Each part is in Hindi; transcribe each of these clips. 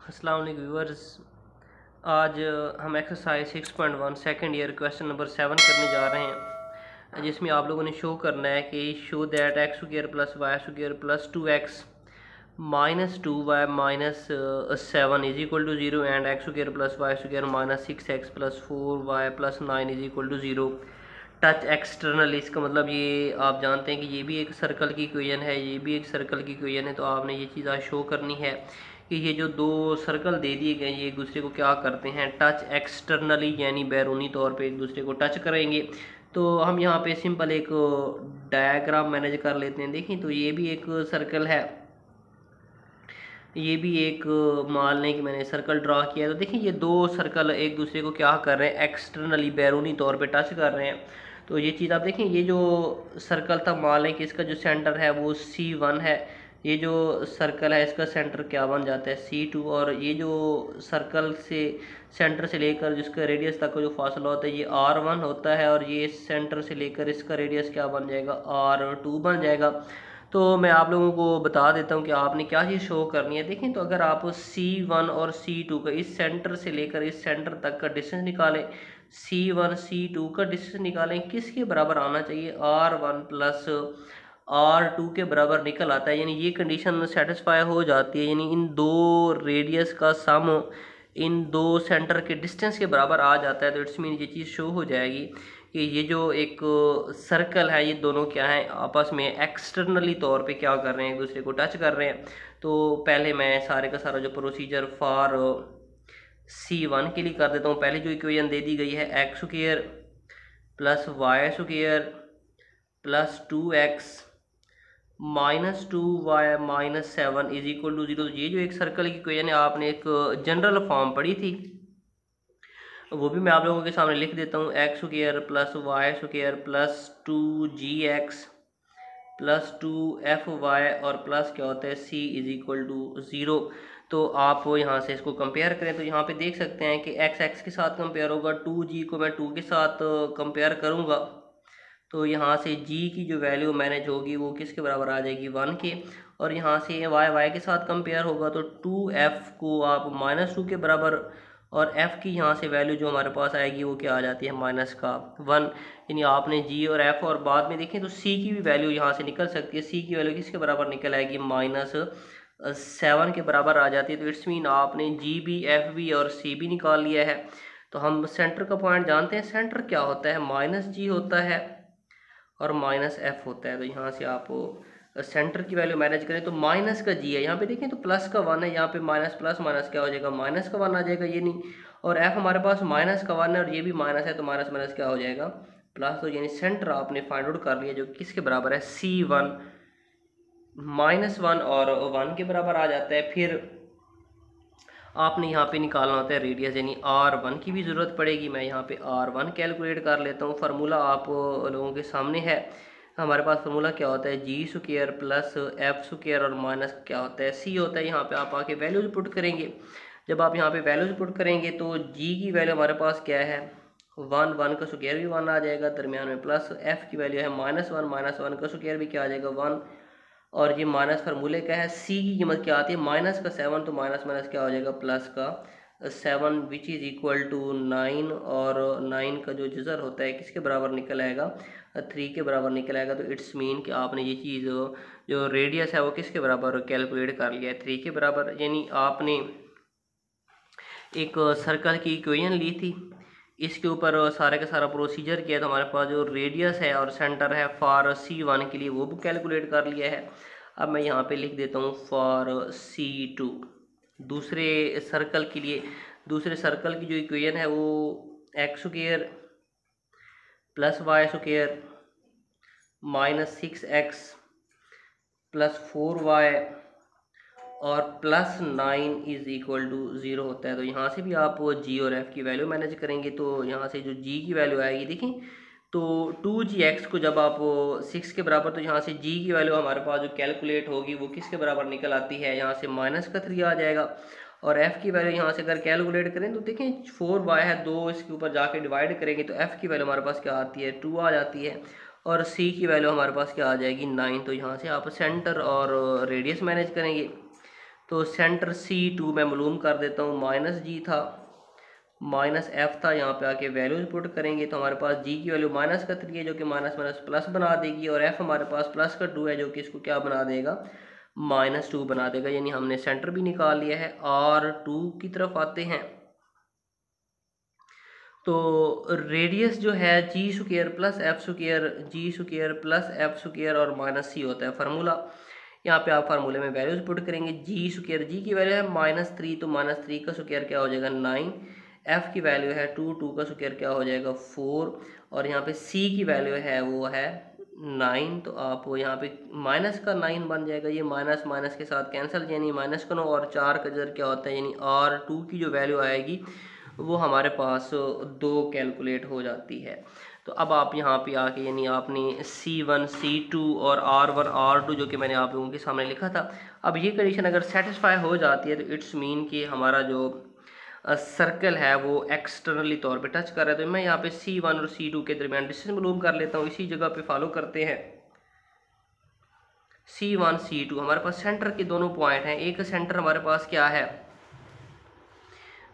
अस्सलाम वालेकुम व्यूअर्स। आज हम exercise 6.1 second year question number 7 करने जा रहे हैं, जिसमें आप लोगों ने शो करना है कि show that x square plus y square plus 2x minus 2y minus 7 is equal to 0 and x square plus y square minus 6x plus 4y plus 9 is equal to 0। Touch external, इसका मतलब ये आप जानते हैं कि ये भी एक सर्कल की इक्वेशन है, ये भी एक सर्कल की इक्वेशन है। तो आपने ये चीज़ आज शो करनी है कि ये जो दो सर्कल दे दिए गए ये एक दूसरे को क्या करते हैं, टच एक्सटर्नली यानी बैरूनी तौर पे एक दूसरे को टच करेंगे। तो हम यहाँ पे सिंपल एक डायग्राम मैनेज कर लेते हैं। देखिए तो ये भी एक सर्कल है, ये भी एक मान लें कि मैंने सर्कल ड्रा किया है। तो देखिए ये दो सर्कल एक दूसरे को क्या कर रहे हैं, एक्सटर्नली बैरूनी तौर पे टच कर रहे हैं। तो ये चीज़ आप देखें, ये जो सर्कल था मान लें कि इसका जो सेंटर है वो C1 है, ये जो सर्कल है इसका सेंटर क्या बन जाता है C2, और ये जो सर्कल से सेंटर से लेकर जिसका रेडियस तक का जो फासला होता है ये R1 होता है, और ये सेंटर से लेकर इसका रेडियस क्या बन जाएगा, R2 बन जाएगा। तो मैं आप लोगों को बता देता हूँ कि आपने क्या चीज़ शो करनी है। देखें तो अगर आप C1 और C2 का इस सेंटर से लेकर इस सेंटर तक का डिस्टेंस निकालें, C1 C2 का डिस्टेंस निकालें, किसके बराबर आना चाहिए, R1 प्लस R2 के बराबर निकल आता है। यानी ये कंडीशन सेटिस्फाई हो जाती है, यानी इन दो रेडियस का सम इन दो सेंटर के डिस्टेंस के बराबर आ जाता है। तो इट्स मीन ये चीज़ शो हो जाएगी कि ये जो एक सर्कल है ये दोनों क्या है, आपस में एक्सटर्नली तौर पे क्या कर रहे हैं, एक दूसरे को टच कर रहे हैं। तो पहले मैं सारे का सारा जो प्रोसीजर फॉर C1 के लिए कर देता हूँ। पहले जो इक्वेशन दे दी गई है x square plus y square plus 2x minus 2y minus 7 is equal to 0। ये जो एक सर्कल की इक्वेशन है आपने एक जनरल फॉर्म पढ़ी थी, वो भी मैं आप लोगों के सामने लिख देता हूँ। X square plus y square plus 2gx plus 2fy और प्लस क्या होता है c इज इक्वल टू 0। तो आप यहाँ से इसको कंपेयर करें तो यहाँ पे देख सकते हैं कि x के साथ कंपेयर होगा, 2g को मैं 2 के साथ कंपेयर करूँगा तो यहाँ से g की जो वैल्यू मैनेज होगी वो किसके बराबर आ जाएगी, 1 के। और यहाँ से y के साथ कंपेयर होगा तो 2f को आप -2 के बराबर, और f की यहाँ से वैल्यू जो हमारे पास आएगी वो क्या आ जाती है, -1। यानी आपने g और f, और बाद में देखें तो c की भी वैल्यू यहाँ से निकल सकती है। c की वैल्यू किसके बराबर निकल आएगी, -7 के बराबर आ जाती है। तो इट्स मीन आपने g भी, f भी और c भी निकाल लिया है। तो हम सेंटर का पॉइंट जानते हैं, सेंटर क्या होता है, -g होता है और -f होता है। तो यहाँ से आप सेंटर की वैल्यू मैनेज करें तो माइनस का g है, यहाँ पे देखें तो प्लस का 1 है, यहाँ पे माइनस प्लस माइनस क्या हो जाएगा, माइनस का 1 आ जाएगा, ये नहीं। और f हमारे पास माइनस का 1 है और ये भी माइनस है, तो माइनस माइनस क्या हो जाएगा, प्लस। तो यानी सेंटर आपने फाइंड आउट कर लिया जो किसके बराबर है, C1 -1 और 1 के बराबर आ जाता है। फिर आपने यहाँ पे निकालना होता है रेडियस, यानी R1 की भी ज़रूरत पड़ेगी। मैं यहाँ पे R1 कैलकुलेट कर लेता हूँ। फार्मूला आप लोगों के सामने है। हमारे पास फार्मूला क्या होता है, g square plus f square और माइनस क्या होता है, c होता है। यहाँ पे आप आके वैल्यूज पुट करेंगे। जब आप यहाँ पे वैल्यूज पुट करेंगे तो g की वैल्यू हमारे पास क्या है, 1 का स्क्वायर भी 1 आ जाएगा दरमियान में, प्लस f की वैल्यू है -1 का स्क्वायर भी क्या आ जाएगा, 1। और ये माइनस फार्मूले का है। सी की कीमत क्या आती है, माइनस का 7, तो माइनस माइनस क्या हो जाएगा, प्लस का 7 विच इज़ इक्वल टू 9। और 9 का जो जज़र होता है किसके बराबर निकल आएगा, 3 के बराबर निकल आएगा। तो इट्स मीन कि आपने ये चीज़ जो रेडियस है वो किसके बराबर कैलकुलेट कर लिया है, 3 के बराबर। यानी आपने एक सर्कल की इक्वेशन ली थी, इसके ऊपर सारे का सारा प्रोसीजर किया, तो हमारे पास जो रेडियस है और सेंटर है फॉर C1 के लिए वो भी कैलकुलेट कर लिया है। अब मैं यहाँ पे लिख देता हूँ फॉर C2 दूसरे सर्कल के लिए। दूसरे सर्कल की जो इक्वेशन है वो x square plus y square minus 6x plus 4y और प्लस 9 इज इक्वल टू 0 होता है। तो यहाँ से भी आप g और f की वैल्यू मैनेज करेंगे। तो यहाँ से जो g की वैल्यू आएगी, देखें तो 2gx को जब आप 6 के बराबर, तो यहाँ से g की वैल्यू हमारे पास जो कैलकुलेट होगी वो किसके बराबर निकल आती है, यहाँ से -3 आ जाएगा। और f की वैल्यू यहाँ से अगर कैलकुलेट करें तो देखें 4y है, 2 इसके ऊपर जाके डिवाइड करेंगे तो f की वैल्यू हमारे पास क्या आती है, 2 आ जाती है। और c की वैल्यू हमारे पास क्या आ जाएगी, 9। तो यहाँ से आप सेंटर और रेडियस मैनेज करेंगे। तो सेंटर C2 मैं मालूम कर देता हूँ, -G था, -F था। यहाँ पे आके वैल्यूज पुट करेंगे तो हमारे पास G की वैल्यू -3 है जो कि माइनस माइनस प्लस बना देगी, और F हमारे पास +2 है जो कि इसको क्या बना देगा, -2 बना देगा। यानी हमने सेंटर भी निकाल लिया है। R2 की तरफ आते हैं तो रेडियस जो है G² + F², G² + F² और -C होता है फार्मूला। यहाँ पे आप फार्मूले में वैल्यूज पुट करेंगे। G² की वैल्यू है -3, तो -3 का स्क्वायर क्या हो जाएगा 9, F की वैल्यू है 2, 2 का स्क्वायर क्या हो जाएगा 4, और यहाँ पे C की वैल्यू है वो है 9, तो आप यहाँ पे -9 बन जाएगा। ये माइनस माइनस के साथ कैंसिल, यानी -9 और 4 का जर क्या होता है, यानी R2 की जो वैल्यू आएगी वो हमारे पास 2 कैलकुलेट हो जाती है। तो अब आप यहाँ पे आके यानी आपने C1 C2 और R1 R2 जो कि मैंने आप लोगों के सामने लिखा था, अब ये कंडीशन अगर सेटिस्फाई हो जाती है तो इट्स मीन कि हमारा जो सर्कल है वो एक्सटर्नली तौर पे टच कर रहा है। तो मैं यहाँ पे C1 और C2 के दरमियान डिस्टेंस मालूम कर लेता हूँ। इसी जगह पे फॉलो करते हैं। C1 C2 हमारे पास सेंटर के दोनों पॉइंट हैं। एक सेंटर हमारे पास क्या है,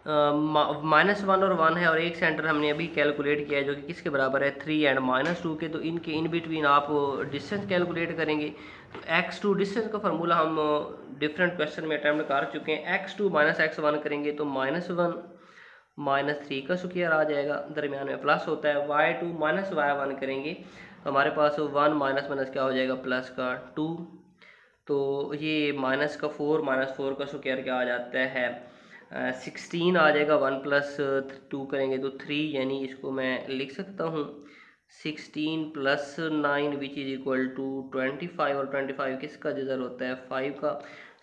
-1 और 1 है, और एक सेंटर हमने अभी कैलकुलेट किया है जो कि किसके बराबर है 3 एंड -2 के। तो इनके इन बिटवीन आप डिस्टेंस कैलकुलेट करेंगे। तो x2 डिस्टेंस का फार्मूला हम डिफरेंट क्वेश्चन में अटैम्प्ट कर चुके हैं। x2 - x1 करेंगे तो -1 -3 का स्क्वायर आ जाएगा, दरमियान में प्लस होता है। y2 - y1 करेंगे तो हमारे पास 1 माइनस माइनस क्या हो जाएगा +2, तो ये -4 -4 का स्क्वायर क्या आ जाता है 16 आ जाएगा। 1 + 2 करेंगे तो 3, यानी इसको मैं लिख सकता हूँ 16 + 9 विच इज़ इक्वल टू 25, और 25 किसका जज़र होता है 5 का।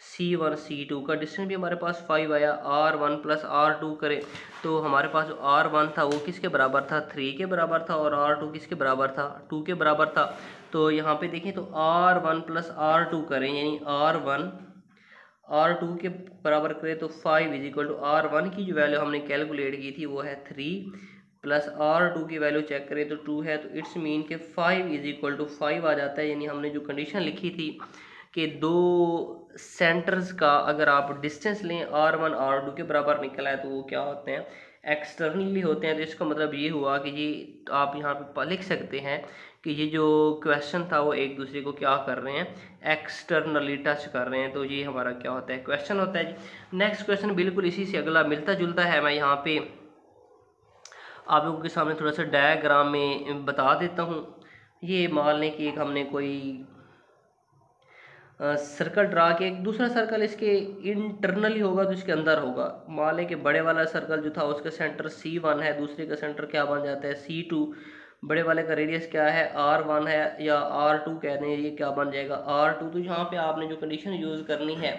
C1 C2 का डिस्टेंस भी हमारे पास 5 आया। R1 + R2 करें तो हमारे पास जो R1 था वो किसके बराबर था 3 के बराबर था, और R2 किसके बराबर था 2 के बराबर था। तो यहाँ पे देखें तो R1 + R2 करें, यानी R2 के बराबर करें तो 5 इज इक्वल टू R1 की जो वैल्यू हमने कैलकुलेट की थी वो है 3, प्लस R2 की वैल्यू चेक करें तो 2 है। तो इट्स मीन के 5 इज इक्वल टू 5 आ जाता है। यानी हमने जो कंडीशन लिखी थी कि दो सेंटर्स का अगर आप डिस्टेंस लें R1 R2 के बराबर निकला है तो वो क्या होते हैं एक्सटर्नली होते हैं। तो इसका मतलब ये हुआ कि ये आप यहाँ पे लिख सकते हैं कि ये जो क्वेश्चन था वो एक दूसरे को क्या कर रहे हैं एक्सटर्नली टच कर रहे हैं। तो ये हमारा क्या होता है क्वेश्चन होता है जी। नेक्स्ट क्वेश्चन बिल्कुल इसी से अगला मिलता जुलता है। मैं यहाँ पे आप लोगों के सामने थोड़ा सा डायग्राम में बता देता हूँ। ये मान लें कि एक हमने कोई सर्कल ड्रा किया, एक दूसरा सर्कल इसके इंटरनली होगा तो इसके अंदर होगा। मान लें कि बड़े वाला सर्कल जो था उसका सेंटर C1 है, दूसरे का सेंटर क्या बन जाता है C2। बड़े वाले का रेडियस क्या है R1 है या R2 कहते हैं, ये क्या बन जाएगा R2। तो यहाँ पे आपने जो कंडीशन यूज़ करनी है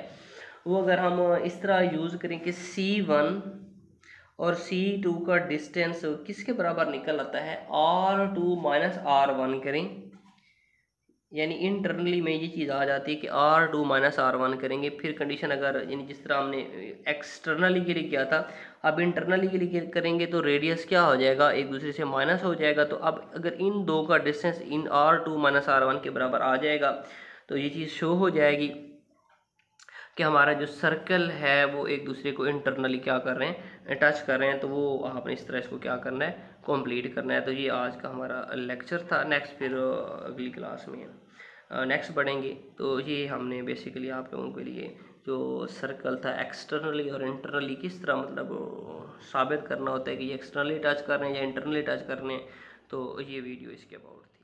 वो अगर हम इस तरह यूज़ करें कि C1 और C2 का डिस्टेंस किसके बराबर निकल आता है R2 - R1 करें, यानी इंटरनली में ये चीज़ आ जाती है कि R2 - R1 करेंगे। फिर कंडीशन अगर यानी जिस तरह हमने एक्सटर्नली के लिए किया था अब इंटरनली के लिए करेंगे तो रेडियस क्या हो जाएगा एक दूसरे से माइनस हो जाएगा। तो अब अगर इन दो का डिस्टेंस इन R2 - R1 के बराबर आ जाएगा तो ये चीज़ शो हो जाएगी कि हमारा जो सर्कल है वो एक दूसरे को इंटरनली क्या कर रहे हैं टच कर रहे हैं। तो वो आपने इस तरह इसको क्या करना है कंप्लीट करना है। तो ये आज का हमारा लेक्चर था। नेक्स्ट फिर अगली क्लास में नेक्स्ट बढ़ेंगे। तो ये हमने बेसिकली आप लोगों के लिए जो सर्कल था एक्सटर्नली और इंटरनली किस तरह मतलब साबित करना होता है कि ये एक्सटर्नली टच कर रहे हैं या इंटरनली टच कर रहे हैं, तो ये वीडियो इसके अबाउट थी।